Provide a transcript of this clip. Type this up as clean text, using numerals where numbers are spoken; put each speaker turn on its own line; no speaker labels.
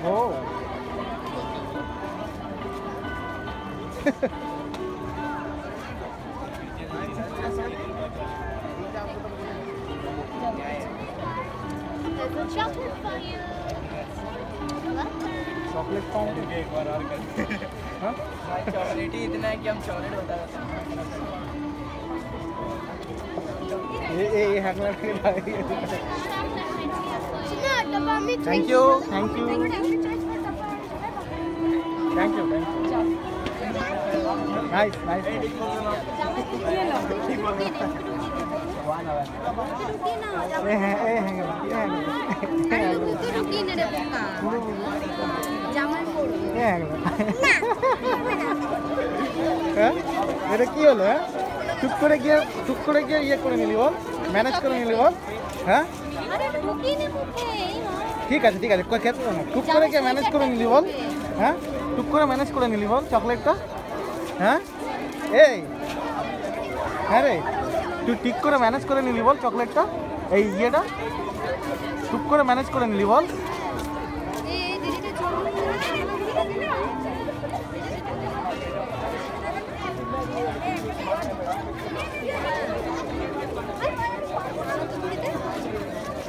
O
chocolate for you.
Chocolate fountain
एक बार और कर
हाँ
चॉकलेट ही इतना है कि हम चॉकलेट बता
ये हैंगला के भाई
No, डब्बा में
thank you thank you thank you nice nice ये है এটা কি হলো হ্যাঁ টুক করে গিয়ে ইয়ে করে নিলি বল ম্যানেজ করে নিলি বল হ্যাঁ ঠিক আছে খেতে না টুক করে গিয়ে ম্যানেজ করে নিলি বল হ্যাঁ টুক করে ম্যানেজ করে নিলি বল চকলেটটা হ্যাঁ এই হ্যাঁ রে তুই ঠিক করে ম্যানেজ করে নিলি বল চকলেটটা এই ইয়েটা টুক করে ম্যানেজ করে নিলি বল